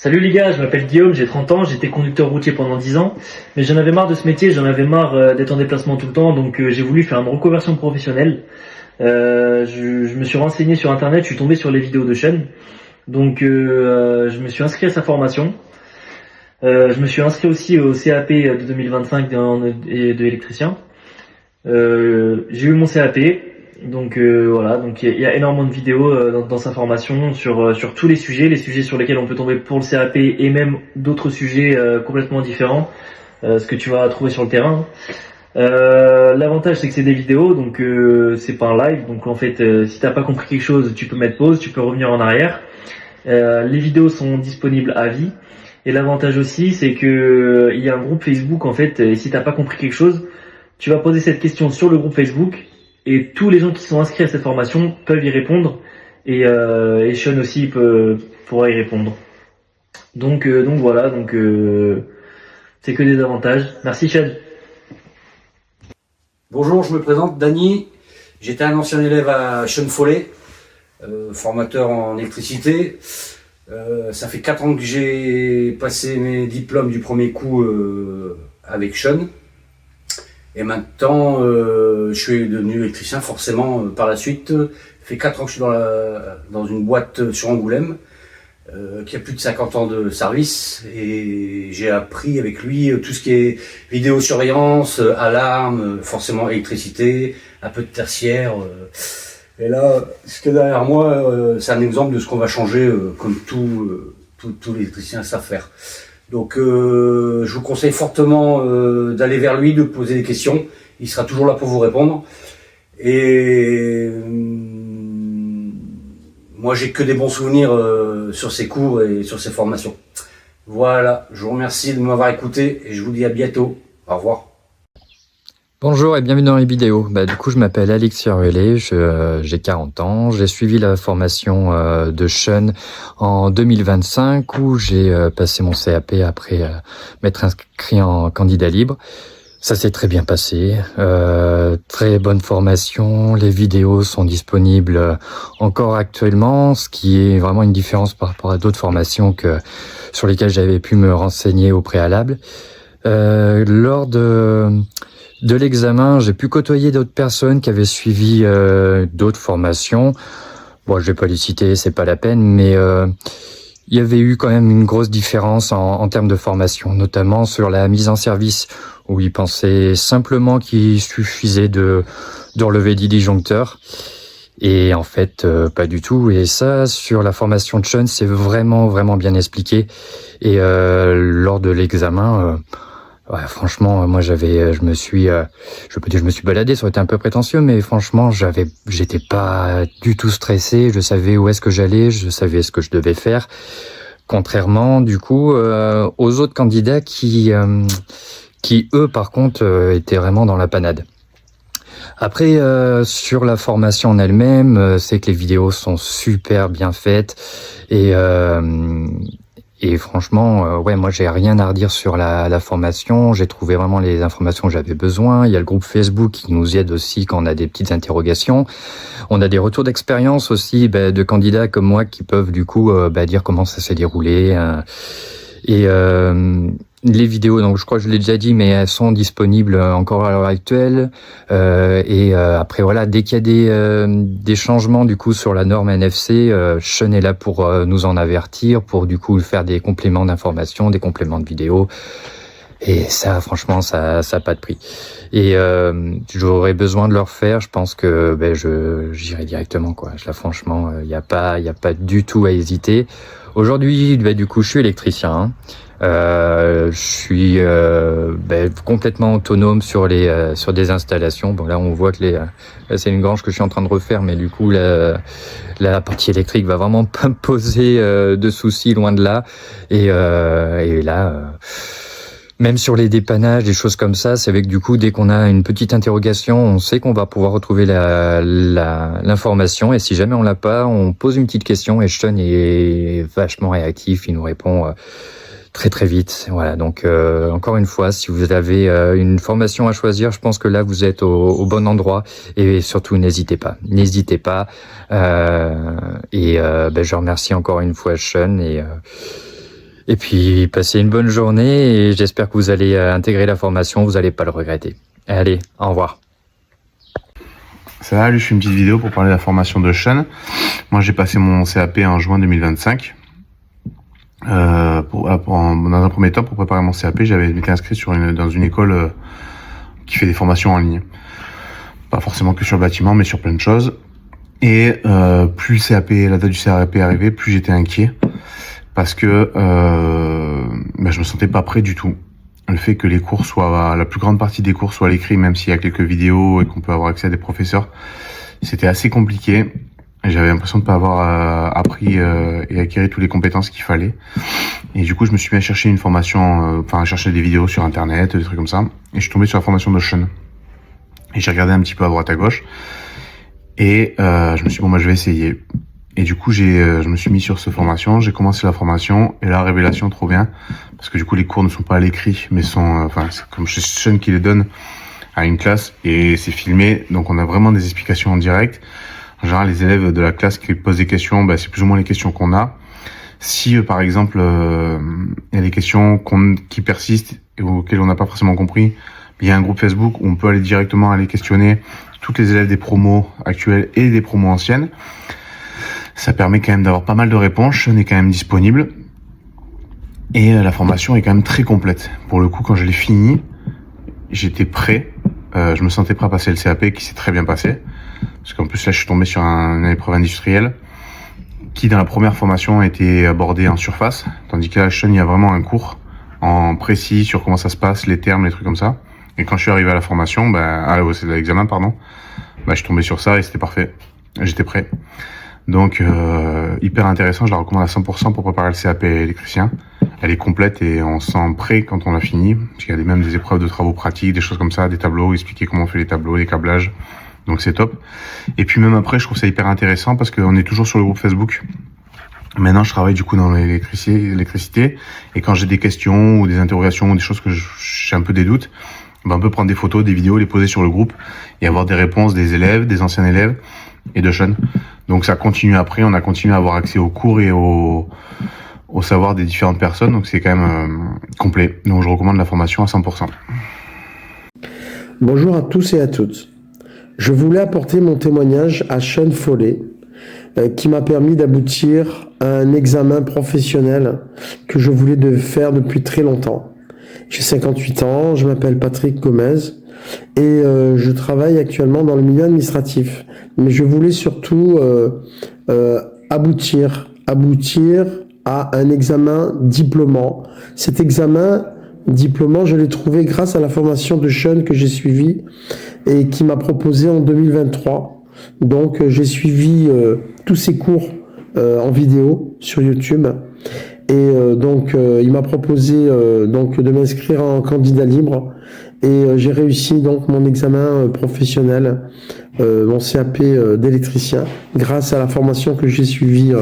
Salut les gars, je m'appelle Guillaume, j'ai 30 ans, j'étais conducteur routier pendant 10 ans, mais j'en avais marre de ce métier, j'en avais marre d'être en déplacement tout le temps, donc j'ai voulu faire une reconversion professionnelle. Je me suis renseigné sur internet, je suis tombé sur les vidéos de Sean, donc je me suis inscrit à sa formation. Je me suis inscrit aussi au CAP de 2025 de électricien. J'ai eu mon CAP, donc voilà, donc il y a énormément de vidéos dans sa formation sur tous les sujets sur lesquels on peut tomber pour le CAP et même d'autres sujets complètement différents, ce que tu vas trouver sur le terrain. L'avantage c'est que c'est des vidéos, donc c'est pas un live, donc en fait si t'as pas compris quelque chose, tu peux mettre pause, tu peux revenir en arrière. Les vidéos sont disponibles à vie. Et l'avantage aussi, c'est que il y a un groupe Facebook en fait. Et si t'as pas compris quelque chose, tu vas poser cette question sur le groupe Facebook et tous les gens qui sont inscrits à cette formation peuvent y répondre. Et Sean aussi pourra y répondre. Donc voilà, c'est que des avantages. Merci Sean. Bonjour, je me présente, Dany. J'étais un ancien élève à Sean Follet, formateur en électricité. Ça fait 4 ans que j'ai passé mes diplômes du premier coup avec Sean. Et maintenant, je suis devenu électricien forcément par la suite. Ça fait 4 ans que je suis dans une boîte sur Angoulême qui a plus de 50 ans de service. Et j'ai appris avec lui tout ce qui est vidéosurveillance, alarme, forcément électricité, un peu de tertiaire. Et là, ce qui est derrière moi, c'est un exemple de ce qu'on va changer, comme tous les électriciens savent faire. Donc, je vous conseille fortement d'aller vers lui, de poser des questions. Il sera toujours là pour vous répondre. Et moi, j'ai que des bons souvenirs sur ses cours et sur ses formations. Voilà, je vous remercie de m'avoir écouté et je vous dis à bientôt. Au revoir. Bonjour et bienvenue dans les vidéos. Du coup, je m'appelle Alexis Ruelet, j'ai 40 ans. J'ai suivi la formation de Sean en 2025 où j'ai passé mon CAP après m'être inscrit en candidat libre. Ça s'est très bien passé, très bonne formation. Les vidéos sont disponibles encore actuellement, ce qui est vraiment une différence par rapport à d'autres formations sur lesquelles j'avais pu me renseigner au préalable. Lors de l'examen, j'ai pu côtoyer d'autres personnes qui avaient suivi d'autres formations. Bon, je vais pas les citer, c'est pas la peine, mais il y avait eu quand même une grosse différence en termes de formation, notamment sur la mise en service, où ils pensaient simplement qu'il suffisait de relever 10 disjoncteurs. Et en fait, pas du tout. Et ça, sur la formation de Sean, c'est vraiment bien expliqué. Et lors de l'examen, ouais, franchement, moi je me suis baladé, ça aurait été un peu prétentieux, mais franchement, j'étais pas du tout stressé, je savais où est-ce que j'allais, je savais ce que je devais faire. Contrairement, du coup, aux autres candidats qui eux, par contre, étaient vraiment dans la panade. Après, sur la formation en elle-même, c'est que les vidéos sont super bien faites et franchement, ouais, moi j'ai rien à redire sur la formation. J'ai trouvé vraiment les informations que j'avais besoin. Il y a le groupe Facebook qui nous aide aussi quand on a des petites interrogations. On a des retours d'expérience aussi de candidats comme moi qui peuvent du coup dire comment ça s'est déroulé. Et les vidéos, donc je crois que je l'ai déjà dit, mais elles sont disponibles encore à l'heure actuelle. Après voilà, dès qu'il y a des changements du coup sur la norme NFC, Sean est là pour nous en avertir, pour du coup faire des compléments d'informations, des compléments de vidéos. Et ça, franchement, ça a pas de prix. Et j'aurais besoin de le refaire. Je pense que j'irai directement quoi. Là, franchement, il y a pas du tout à hésiter. Aujourd'hui, du coup, je suis électricien. Hein. Je suis complètement autonome sur des installations. Bon là on voit que là, c'est une grange que je suis en train de refaire, mais du coup la partie électrique va vraiment pas me poser de soucis, loin de là. Et là même sur les dépannages, des choses comme ça, c'est avec du coup dès qu'on a une petite interrogation, on sait qu'on va pouvoir retrouver l'information, et si jamais on l'a pas, on pose une petite question et Sean est vachement réactif, il nous répond très vite. Voilà, donc encore une fois, si vous avez une formation à choisir, je pense que là vous êtes au bon endroit, et surtout n'hésitez pas. Je remercie encore une fois Sean, Et puis, passez une bonne journée et j'espère que vous allez intégrer la formation, vous n'allez pas le regretter. Allez, au revoir. Salut, je fais une petite vidéo pour parler de la formation de Sean. Moi, j'ai passé mon CAP en juin 2025. Dans un premier temps, pour préparer mon CAP, j'avais été inscrit dans une école qui fait des formations en ligne. Pas forcément que sur le bâtiment, mais sur plein de choses. Et plus la date du CAP arrivait, plus j'étais inquiet. Parce que je me sentais pas prêt du tout. Le fait que les cours la plus grande partie des cours soit à l'écrit, même s'il y a quelques vidéos et qu'on peut avoir accès à des professeurs, c'était assez compliqué. J'avais l'impression de pas avoir appris et acquis toutes les compétences qu'il fallait. Et du coup, je me suis mis à chercher une formation, à chercher des vidéos sur internet, des trucs comme ça. Et je suis tombé sur la formation de Sean. Et j'ai regardé un petit peu à droite à gauche. Et je me suis dit, bon, je vais essayer. Et du coup, je me suis mis sur cette formation, j'ai commencé la formation, et la révélation, trop bien, parce que du coup, les cours ne sont pas à l'écrit, mais c'est comme chez Sean qui les donne à une classe, et c'est filmé, donc on a vraiment des explications en direct. En général, les élèves de la classe qui posent des questions, c'est plus ou moins les questions qu'on a. Si, par exemple, il y a des questions qui persistent et auxquelles on n'a pas forcément compris, il y a un groupe Facebook où on peut aller directement questionner tous les élèves des promos actuelles et des promos anciennes. Ça permet quand même d'avoir pas mal de réponses. Sean est quand même disponible. Et la formation est quand même très complète. Pour le coup, quand je l'ai fini, j'étais prêt. Je me sentais prêt à passer le CAP qui s'est très bien passé. Parce qu'en plus, là, je suis tombé sur une épreuve industrielle qui, dans la première formation, a été abordée en surface. Tandis que là, Sean, il y a vraiment un cours en précis sur comment ça se passe, les termes, les trucs comme ça. Et quand je suis arrivé à la formation, c'est l'examen, pardon, je suis tombé sur ça et c'était parfait. J'étais prêt. Donc, hyper intéressant, je la recommande à 100% pour préparer le CAP électricien. Elle est complète et on se sent prêt quand on l'a fini. Parce qu'il y a même des épreuves de travaux pratiques, des choses comme ça, des tableaux, expliquer comment on fait les tableaux, les câblages. Donc c'est top. Et puis même après, je trouve ça hyper intéressant parce qu'on est toujours sur le groupe Facebook. Maintenant, je travaille du coup dans l'électricité. Et quand j'ai des questions ou des interrogations ou des choses que j'ai un peu des doutes, on peut prendre des photos, des vidéos, les poser sur le groupe et avoir des réponses des élèves, des anciens élèves et de Sean. Donc ça continue après, on a continué à avoir accès aux cours et au savoir des différentes personnes, donc c'est quand même complet. Donc je recommande la formation à 100%. Bonjour à tous et à toutes. Je voulais apporter mon témoignage à Sean Follet, qui m'a permis d'aboutir à un examen professionnel que je voulais faire depuis très longtemps. J'ai 58 ans, je m'appelle Patrick Gomez et je travaille actuellement dans le milieu administratif. Mais je voulais surtout aboutir à un examen diplômant. Cet examen diplômant, je l'ai trouvé grâce à la formation de Sean que j'ai suivie et qui m'a proposé en 2023. Donc j'ai suivi tous ces cours en vidéo sur YouTube. Et il m'a proposé de m'inscrire en candidat libre et j'ai réussi donc mon examen professionnel, mon CAP d'électricien, grâce à la formation que j'ai suivie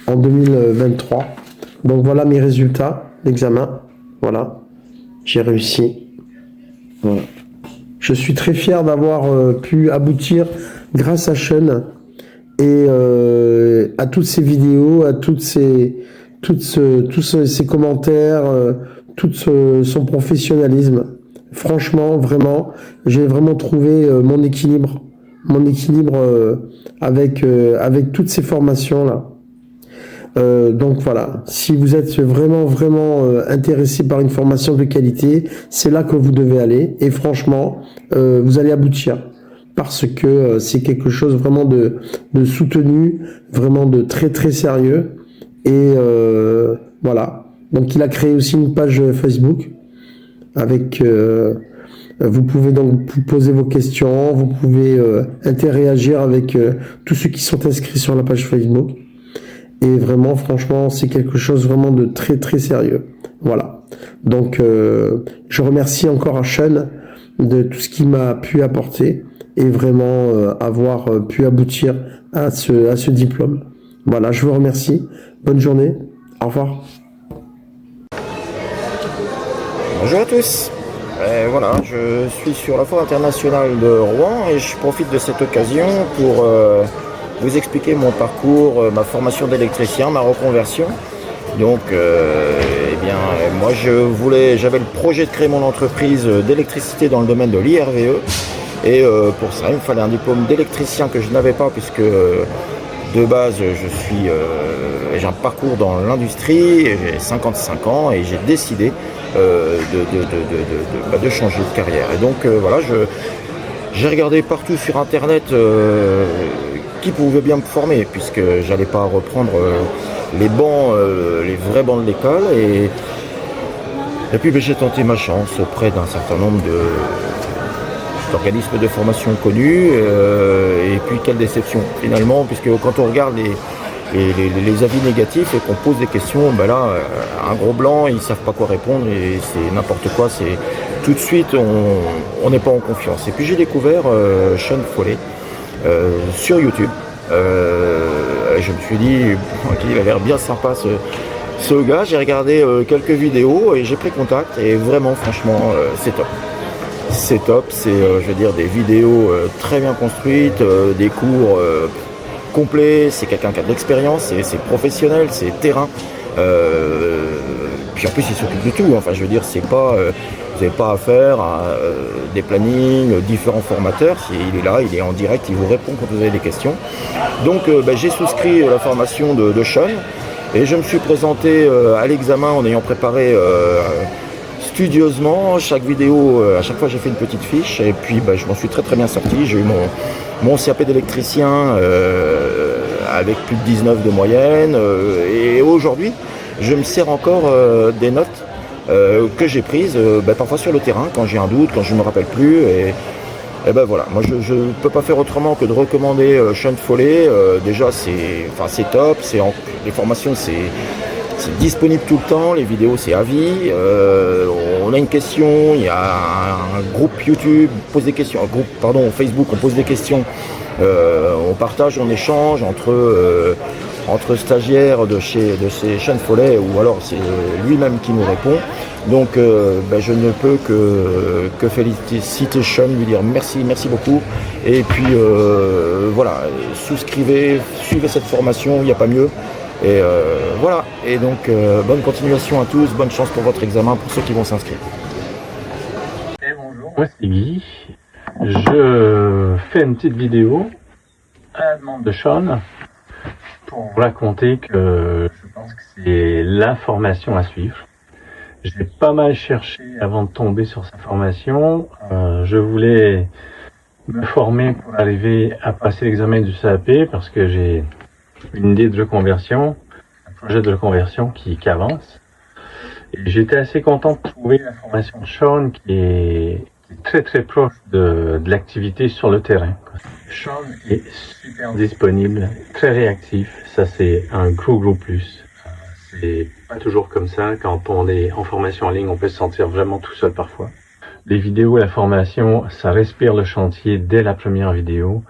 en 2023. Donc voilà mes résultats d'examen. Voilà, j'ai réussi. Voilà. Je suis très fier d'avoir pu aboutir grâce à Sean et à toutes ces vidéos, à tous ces commentaires, tout son professionnalisme. Franchement, vraiment, j'ai vraiment trouvé mon équilibre avec toutes ces formations là. Donc voilà, si vous êtes vraiment intéressé par une formation de qualité, c'est là que vous devez aller et franchement, vous allez aboutir parce que c'est quelque chose vraiment de soutenu, vraiment de très sérieux et voilà. Donc il a créé aussi une page Facebook avec vous pouvez donc poser vos questions, vous pouvez interagir avec tous ceux qui sont inscrits sur la page Facebook. Et vraiment, franchement, c'est quelque chose vraiment de très sérieux. Voilà. Donc, je remercie encore à Sean de tout ce qu'il m'a pu apporter et vraiment avoir pu aboutir à ce diplôme. Voilà, je vous remercie. Bonne journée. Au revoir. Bonjour à tous. Voilà, je suis sur la Foire internationale de Rouen et je profite de cette occasion pour vous expliquer mon parcours, ma formation d'électricien, ma reconversion. Donc, eh bien, moi, j'avais le projet de créer mon entreprise d'électricité dans le domaine de l'IRVE. Et pour ça, il me fallait un diplôme d'électricien que je n'avais pas, puisque de base, j'ai un parcours dans l'industrie, j'ai 55 ans et j'ai décidé de changer de carrière. Et donc, voilà, j'ai regardé partout sur Internet qui pouvait bien me former, puisque j'allais pas reprendre les vrais bancs de l'école. Et puis j'ai tenté ma chance auprès d'un certain nombre d'organismes de formation connus. Et puis quelle déception finalement, puisque quand on regarde les avis négatifs et qu'on pose des questions, ben là, un gros blanc, ils savent pas quoi répondre et c'est n'importe quoi. C'est tout de suite, on n'est pas en confiance. Et puis j'ai découvert Sean Foley sur YouTube. Je me suis dit, il a l'air bien sympa ce gars. J'ai regardé quelques vidéos et j'ai pris contact. Et vraiment, franchement, c'est top. C'est top. C'est, je veux dire, des vidéos très bien construites, des cours complets. C'est quelqu'un qui a de l'expérience, c'est professionnel, c'est terrain. Puis en plus, il s'occupe de tout. Enfin, je veux dire, c'est pas, vous n'avez pas affaire à des plannings, différents formateurs. Il est là, il est en direct, il vous répond quand vous avez des questions. Donc, j'ai souscrit la formation de Sean et je me suis présenté à l'examen en ayant préparé studieusement chaque vidéo. À chaque fois, j'ai fait une petite fiche et puis je m'en suis très très bien sorti. J'ai eu mon CAP d'électricien avec plus de 19 de moyenne et aujourd'hui, je me sers encore des notes que j'ai prises parfois sur le terrain quand j'ai un doute, quand je ne me rappelle plus et voilà, moi je ne peux pas faire autrement que de recommander Sean Foley. Déjà c'est top, les formations c'est disponible tout le temps, les vidéos c'est à vie. On a une question, il y a un groupe YouTube, on pose des questions, Facebook, on pose des questions, on partage, on échange entre stagiaires de chez Sean Foley, ou alors c'est lui-même qui nous répond. Donc je ne peux que féliciter Sean, lui dire merci beaucoup. Et puis voilà, suivez cette formation, il n'y a pas mieux. Et voilà, et donc bonne continuation à tous, bonne chance pour votre examen pour ceux qui vont s'inscrire. Bonjour, moi c'est Guy. Je fais une petite vidéo à la demande de Sean pour vous raconter que je pense que c'est la formation à suivre. J'ai pas mal cherché avant de tomber sur sa formation. Je voulais me former pour arriver à passer l'examen du CAP parce que j'ai une idée de reconversion, un projet de reconversion qui avance. Et j'étais assez content de trouver la formation de Sean qui est très très proche de l'activité sur le terrain. Sean est super disponible, très réactif, ça c'est un gros plus. C'est pas toujours comme ça, quand on est en formation en ligne, on peut se sentir vraiment tout seul parfois. Les vidéos et la formation, ça respire le chantier dès la première vidéo.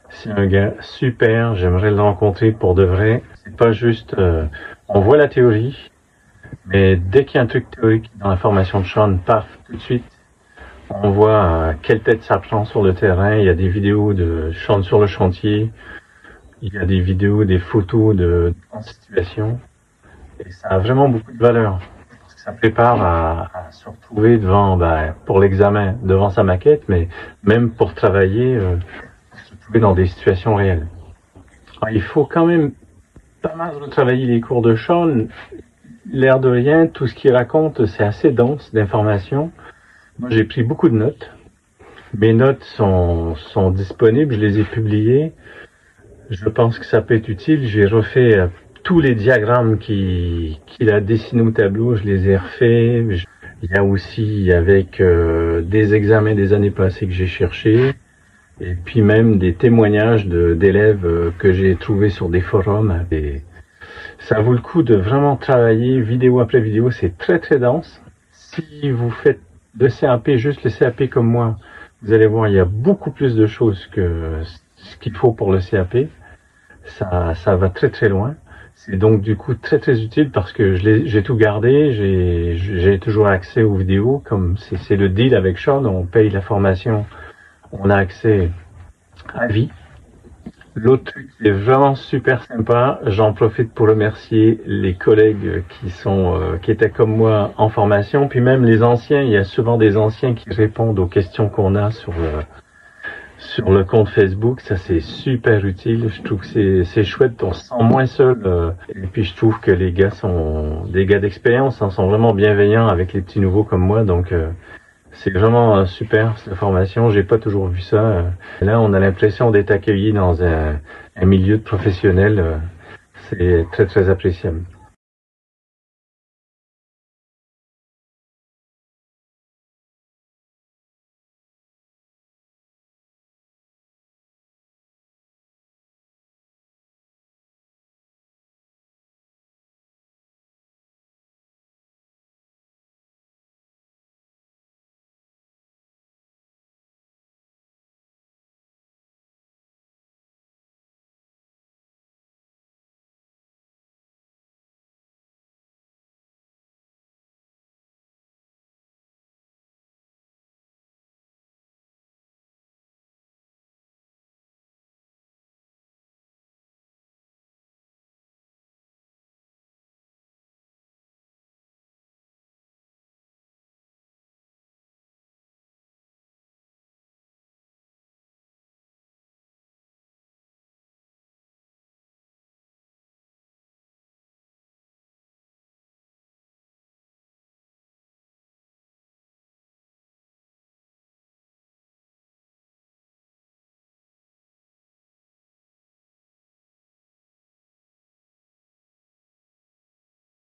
C'est un gars super, j'aimerais le rencontrer pour de vrai. C'est pas juste, on voit la théorie, mais dès qu'il y a un truc théorique dans la formation de Sean, paf, tout de suite, on voit quelle tête ça prend sur le terrain. Il y a des vidéos de Sean sur le chantier, il y a des vidéos, des photos de situation, et ça a vraiment beaucoup de valeur. Parce que ça prépare à se retrouver devant, pour l'examen, devant sa maquette, mais même pour travailler, dans des situations réelles. Alors, il faut quand même pas mal retravailler les cours de Sean. L'air de rien, tout ce qu'il raconte, c'est assez dense d'informations. Moi, j'ai pris beaucoup de notes. Mes notes sont disponibles, je les ai publiées. Je pense que ça peut être utile. J'ai refait tous les diagrammes qu'il a dessinés au tableau, je les ai refaits. Il y a aussi avec des examens des années passées que j'ai cherchés. Et puis même des témoignages d'élèves que j'ai trouvés sur des forums. Et ça vaut le coup de vraiment travailler vidéo après vidéo, c'est très très dense. Si vous faites le CAP, juste le CAP comme moi, vous allez voir, il y a beaucoup plus de choses que ce qu'il faut pour le CAP. Ça va très très loin. C'est donc du coup très très utile parce que j'ai tout gardé, j'ai toujours accès aux vidéos, comme c'est le deal avec Sean, on paye la formation. On a accès à vie L'autre truc qui est vraiment super sympa, j'en profite pour remercier les collègues qui étaient comme moi en formation, puis même les anciens. Il y a souvent des anciens qui répondent aux questions qu'on a sur le compte Facebook. Ça, c'est super utile. Je trouve que c'est chouette. On se sent moins seul. Et puis, je trouve que les gars sont des gars d'expérience, hein, sont vraiment bienveillants avec les petits nouveaux comme moi. Donc, c'est vraiment super, cette formation. J'ai pas toujours vu ça. Là, on a l'impression d'être accueilli dans un milieu de professionnels. C'est très, très appréciable.